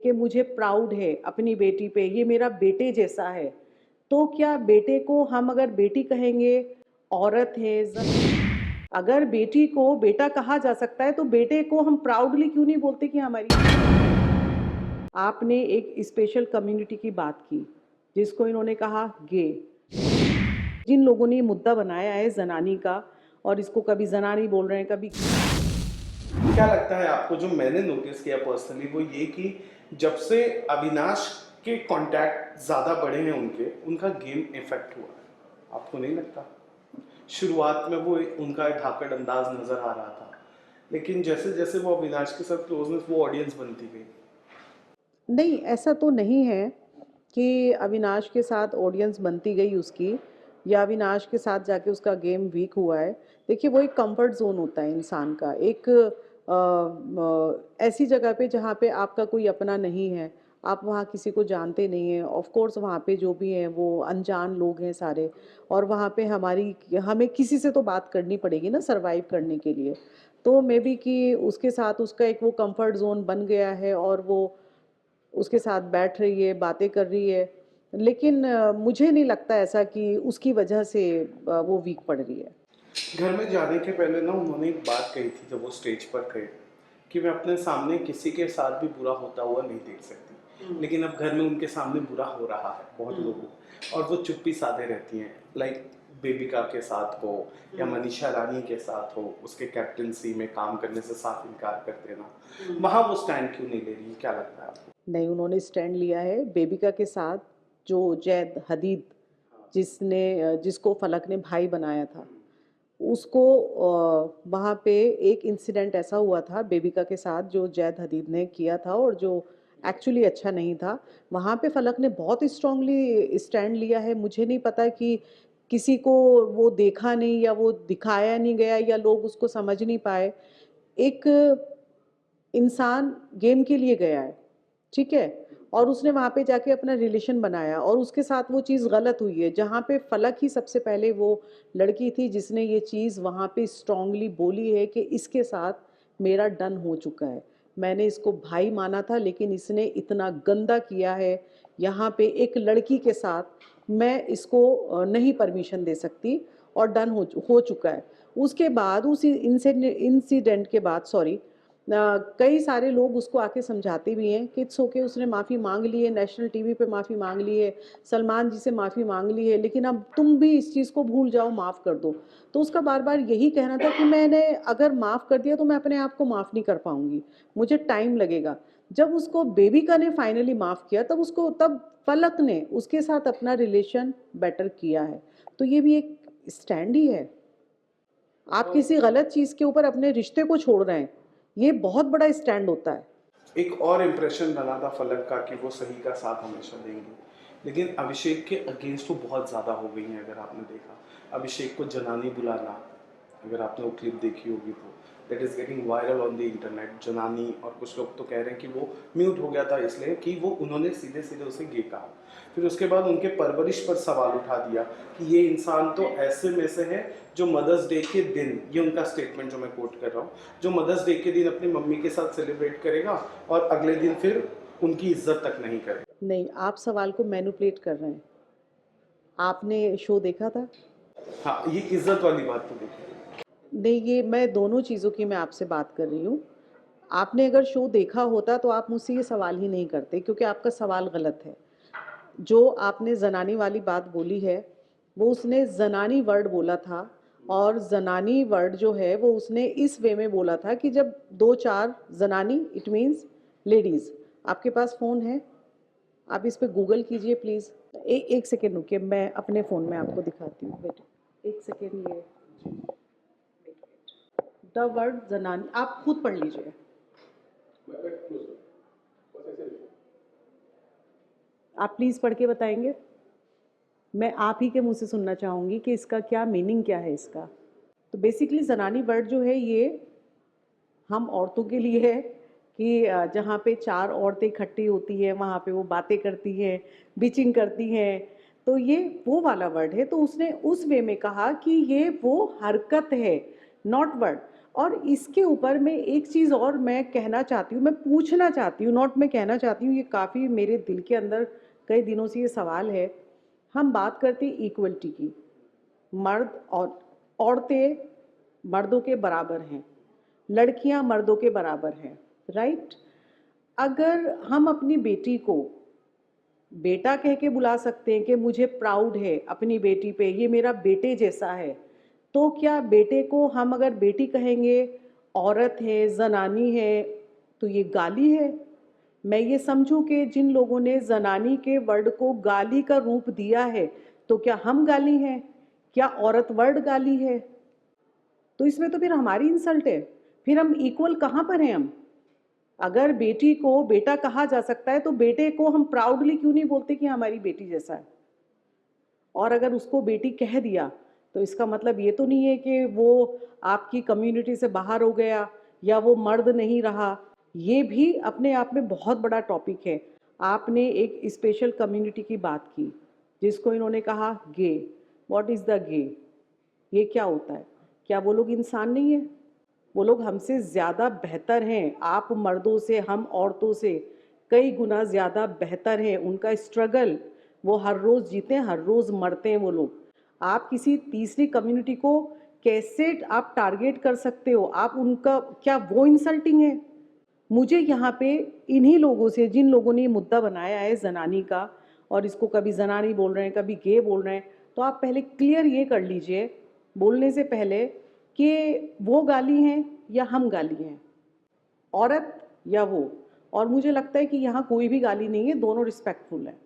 कि मुझे प्राउड है अपनी बेटी पे, ये मेरा बेटे जैसा है। तो क्या बेटे को हम अगर बेटी कहेंगे, औरत है, अगर बेटी को बेटा कहा जा सकता है, तो बेटे को हम प्राउडली क्यों नहीं बोलते कि हमारी। आपने एक स्पेशल कम्युनिटी की बात की, जिसको इन्होंने कहा गे। जिन लोगों ने ये मुद्दा बनाया है जनानी का, और इसको कभी जनानी बोल रहे हैं, कभी। क्या लगता है आपको, जो मैंने नोटिस किया पर्सनली, वो ये कि जब से अविनाश के कांटेक्ट ज़्यादा बढ़े हैं उनका गेम इफेक्ट हुआ है, आपको नहीं लगता? शुरुआत में वो उनका धाकड़ अंदाज नज़र आ रहा था, लेकिन जैसे जैसे वो अविनाश के साथ क्लोजनेस, वो ऑडियंस बनती गई। नहीं, ऐसा तो नहीं है कि अविनाश के साथ ऑडियंस बनती गई उसकी, या अविनाश के साथ जाके उसका गेम वीक हुआ है। देखिए, वो एक कंफर्ट ज़ोन होता है इंसान का, एक ऐसी जगह पे जहाँ पे आपका कोई अपना नहीं है, आप वहाँ किसी को जानते नहीं हैं। ऑफ कोर्स वहाँ पे जो भी हैं वो अनजान लोग हैं सारे, और वहाँ पे हमें किसी से तो बात करनी पड़ेगी ना सर्वाइव करने के लिए। तो मे बी कि उसके साथ उसका एक वो कंफर्ट ज़ोन बन गया है, और वो उसके साथ बैठ रही है, बातें कर रही है। लेकिन मुझे नहीं लगता ऐसा कि उसकी वजह से वो वीक पड़ रही है। घर में जाने के पहले ना उन्होंने एक बात कही थी जब वो स्टेज पर थे, कि मैं अपने सामने किसी के साथ भी बुरा होता हुआ नहीं देख सकती, लेकिन अब घर में उनके सामने बुरा हो रहा है बहुत लोगों, और वो चुप्पी साधे रहती हैं। लाइक बेबिका के साथ हो या मनीषा रानी के साथ हो, उसके कैप्टनसी में काम करने से साफ इनकार कर देना, वहाँ वो स्टैंड क्यों नहीं ले रही, क्या लगता है आपको? नहीं, उन्होंने स्टैंड लिया है बेबिका के साथ। जो जैद हदीद, जिसको फलक ने भाई बनाया था, उसको वहाँ पे एक इंसिडेंट ऐसा हुआ था बेबिका के साथ जो जैद हदीद ने किया था, और जो एक्चुअली अच्छा नहीं था। वहाँ पे फलक ने बहुत स्ट्रांगली स्टैंड लिया है। मुझे नहीं पता कि किसी को वो देखा नहीं, या वो दिखाया नहीं गया, या लोग उसको समझ नहीं पाए। एक इंसान गेम के लिए गया है, ठीक है, और उसने वहाँ पे जाके अपना रिलेशन बनाया, और उसके साथ वो चीज़ गलत हुई है। जहाँ पे फलक ही सबसे पहले वो लड़की थी जिसने ये चीज़ वहाँ पे स्ट्रांगली बोली है कि इसके साथ मेरा डन हो चुका है। मैंने इसको भाई माना था, लेकिन इसने इतना गंदा किया है यहाँ पे एक लड़की के साथ, मैं इसको नहीं परमिशन दे सकती, और डन हो चुका है। उसके बाद उस इंसिडेंट के बाद, सॉरी, कई सारे लोग उसको आके समझाते भी हैं कि इट्स ओके, उसने माफ़ी मांग ली है, नेशनल टीवी पे माफ़ी मांग ली है, सलमान जी से माफ़ी मांग ली है, लेकिन अब तुम भी इस चीज़ को भूल जाओ, माफ़ कर दो। तो उसका बार बार यही कहना था कि मैंने अगर माफ़ कर दिया तो मैं अपने आप को माफ़ नहीं कर पाऊंगी, मुझे टाइम लगेगा। जब उसको बेबिका ने फाइनली माफ़ किया, तब फलक ने उसके साथ अपना रिलेशन बेटर किया है। तो ये भी एक स्टैंड ही है। आप किसी गलत चीज़ के ऊपर अपने रिश्ते को छोड़ रहे हैं, ये बहुत बड़ा स्टैंड होता है। एक और इम्प्रेशन बना था फलक का कि वो सही का साथ हमेशा देंगे, लेकिन अभिषेक के अगेंस्ट वो बहुत ज़्यादा हो गई हैं। अगर आपने देखा, अभिषेक को जनानी बुलाना, अगर आपने वो क्लिप देखी होगी तो that is getting viral on the internet, जनानी। और कुछ लोग तो कह रहे हैं कि वो म्यूट हो गया था इसलिए कि वो उन्होंने सीधे सीधे उसे गे कहा। फिर उसके बाद उनके परवरिश पर सवाल उठा दिया कि ये इंसान तो ऐसे में से है जो मदर्स डे के दिन, ये उनका स्टेटमेंट जो मैं कोट कर रहा हूँ, जो मदर्स डे के दिन अपनी मम्मी के साथ सेलिब्रेट करेगा और अगले दिन फिर उनकी इज्जत तक नहीं करेगा। नहीं, आप सवाल को मैनिपुलेट कर रहे हैं। आपने शो देखा था? हाँ, ये इज्जत वाली बात तो देखी। नहीं, ये मैं दोनों चीज़ों की मैं आपसे बात कर रही हूँ। आपने अगर शो देखा होता तो आप मुझसे ये सवाल ही नहीं करते, क्योंकि आपका सवाल गलत है। जो आपने ज़नानी वाली बात बोली है, वो उसने ज़नानी वर्ड बोला था, और ज़नानी वर्ड जो है वो उसने इस वे में बोला था कि जब 2-4 ज़नानी, इट मीन्स लेडीज़। आपके पास फ़ोन है? आप इस पे गूगल कीजिए प्लीज़। एक सेकेंड रुकिए, मैं अपने फ़ोन में आपको दिखाती हूँ। वेट, एक सेकेंड, ये द वर्ड जनानी आप खुद पढ़ लीजिए। आप प्लीज़ पढ़ के बताएंगे? मैं आप ही के मुंह से सुनना चाहूँगी कि इसका क्या मीनिंग क्या है इसका। तो बेसिकली जनानी वर्ड जो है ये हम औरतों के लिए है कि जहाँ पे 4 औरतें इकट्ठी होती हैं, वहाँ पे वो बातें करती हैं, बिचिंग करती हैं। तो ये वो वाला वर्ड है। तो उसने उस वे में कहा कि ये वो हरकत है, नॉट वर्ड। और इसके ऊपर मैं एक चीज़ और मैं कहना चाहती हूँ, मैं पूछना चाहती हूँ, नॉट मैं कहना चाहती हूँ, ये काफ़ी मेरे दिल के अंदर कई दिनों से ये सवाल है। हम बात करते हैं इक्वलिटी की, मर्द और औरतें मर्दों के बराबर हैं, लड़कियां मर्दों के बराबर हैं, राइट? अगर हम अपनी बेटी को बेटा कह के बुला सकते हैं कि मुझे प्राउड है अपनी बेटी पे, ये मेरा बेटे जैसा है, तो क्या बेटे को हम अगर बेटी कहेंगे, औरत है, जनानी है, तो ये गाली है? मैं ये समझूं कि जिन लोगों ने जनानी के वर्ड को गाली का रूप दिया है, तो क्या हम गाली हैं? क्या औरत वर्ड गाली है? तो इसमें तो फिर हमारी इंसल्ट है। फिर हम इक्वल कहाँ पर हैं हम? अगर बेटी को बेटा कहा जा सकता है, तो बेटे को हम प्राउडली क्यों नहीं बोलते कि हमारी बेटी जैसा है? और अगर उसको बेटी कह दिया, तो इसका मतलब ये तो नहीं है कि वो आपकी कम्युनिटी से बाहर हो गया या वो मर्द नहीं रहा। ये भी अपने आप में बहुत बड़ा टॉपिक है। आपने एक स्पेशल कम्युनिटी की बात की, जिसको इन्होंने कहा गे। व्हाट इज़ द गे? ये क्या होता है? क्या वो लोग इंसान नहीं है? वो लोग हमसे ज़्यादा बेहतर हैं। आप मर्दों से, हम औरतों से कई गुना ज़्यादा बेहतर हैं। उनका स्ट्रगल वो हर रोज़ जीते हैं, हर रोज़ मरते हैं वो लोग। आप किसी तीसरी कम्युनिटी को कैसे आप टारगेट कर सकते हो? आप उनका क्या वो इंसल्टिंग है? मुझे यहाँ पे इन्हीं लोगों से, जिन लोगों ने ये मुद्दा बनाया है ज़नानी का, और इसको कभी ज़नानी बोल रहे हैं, कभी गे बोल रहे हैं, तो आप पहले क्लियर ये कर लीजिए बोलने से पहले कि वो गाली हैं या हम गाली हैं, औरत या वो। और मुझे लगता है कि यहाँ कोई भी गाली नहीं है, दोनों रिस्पेक्टफुल हैं।